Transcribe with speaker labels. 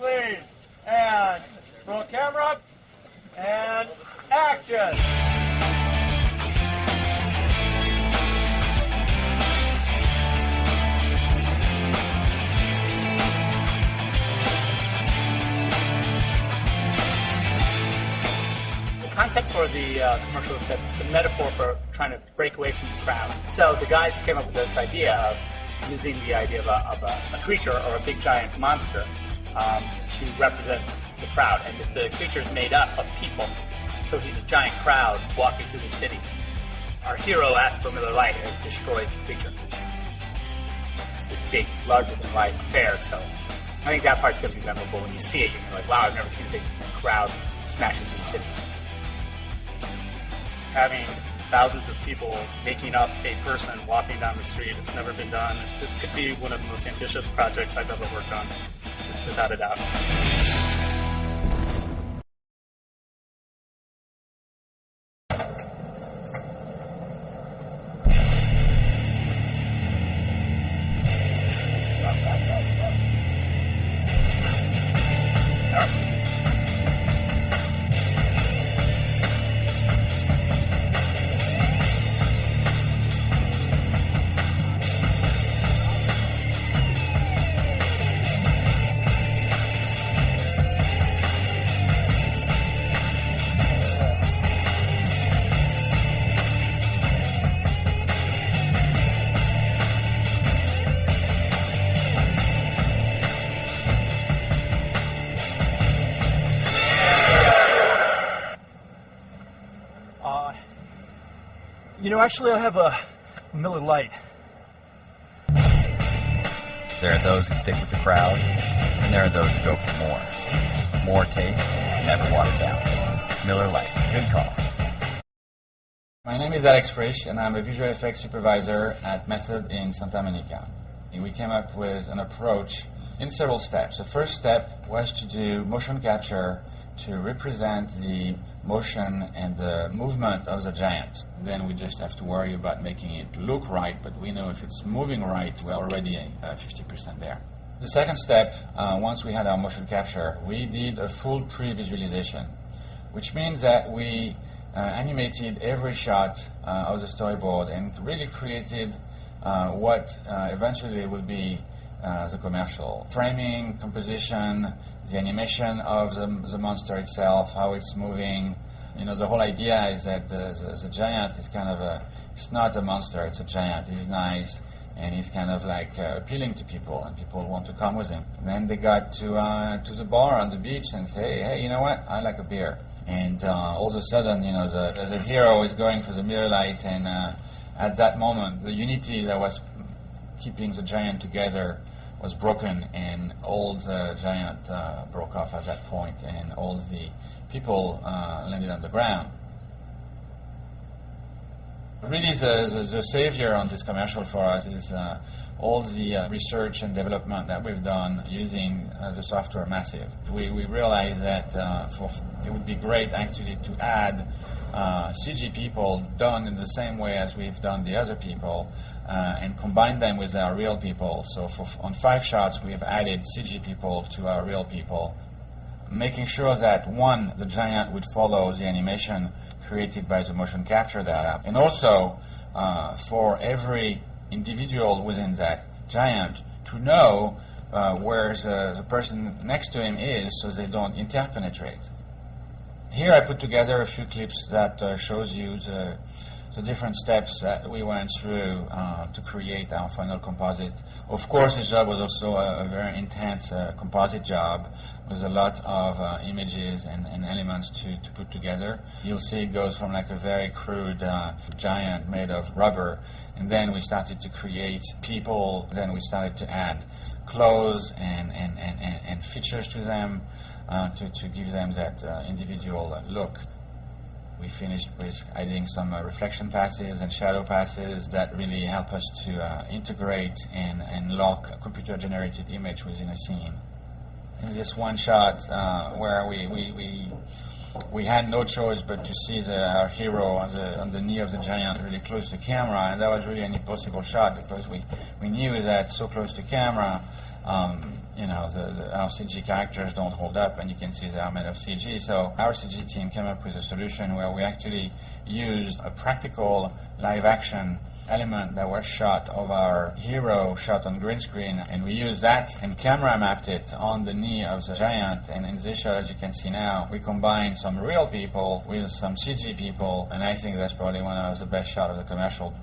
Speaker 1: please. And roll camera. And action.
Speaker 2: The concept for the commercial is that it's a metaphor for trying to break away from the crowd. So the guys came up with this idea of using the idea of a creature or a big giant monster to represent the crowd. And the creature is made up of people. So he's a giant crowd walking through the city. Our hero asks for Miller Lite and destroys the creature. It's this big, larger-than-life affair, so I think that part's going to be memorable. When you see it, you're like, wow, I've never seen a big crowd smashing through the city.
Speaker 3: Having thousands of people making up a person walking down the street, it's never been done. This could be one of the most ambitious projects I've ever worked on, without a doubt.
Speaker 1: Actually, I have a Miller Lite.
Speaker 4: There are those who stick with the crowd, and there are those who go for more. More taste, never watered down. Miller Lite. Good call.
Speaker 5: My name is Alex Frisch, and I'm a visual effects supervisor at Method in Santa Monica. We came up with an approach in several steps. The first step was to do motion capture to represent the motion and the movement of the giant. Then we just have to worry about making it look right, but we know if it's moving right, we're already 50% there. The second step, once we had our motion capture, we did a full pre-visualization, which means that we animated every shot of the storyboard and really created what eventually will be the commercial. Framing, composition, the animation of the monster itself, how it's moving. You know, the whole idea is that the giant is kind of it's not a monster, it's a giant. He's nice, and he's kind of like appealing to people, and people want to come with him. And then they got to the bar on the beach and say, hey, you know what, I like a beer. And all of a sudden, you know, the hero is going for the Miller Lite, and at that moment, the unity that was keeping the giant together was broken, and all the giant broke off at that point, and all the people landed on the ground. Really, the savior on this commercial for us is all the research and development that we've done using the software Massive. We realized that it would be great actually to add CG people done in the same way as we've done the other people, and combine them with our real people. So on 5 shots, we've added CG people to our real people, making sure that, one, the giant would follow the animation created by the motion capture data, and also for every individual within that giant to know where the person next to him is, so they don't interpenetrate. Here I put together a few clips that shows you the different steps that we went through to create our final composite. Of course, this job was also a very intense composite job with a lot of images and elements to put together. You'll see it goes from like a very crude giant made of rubber, and then we started to create people, then we started to add clothes and features to them to give them that individual look. We finished with adding some reflection passes and shadow passes that really help us to integrate and lock a computer-generated image within a scene. In this one shot where we had no choice but to see our hero on the knee of the giant really close to camera, and that was really an impossible shot because we knew that so close to camera our CG characters don't hold up, and you can see they are made of CG. So our CG team came up with a solution where we actually used a practical live-action element that was shot of our hero shot on green screen, and we used that and camera mapped it on the knee of the giant. And in this shot, as you can see now, we combined some real people with some CG people, and I think that's probably one of the best shots of the commercial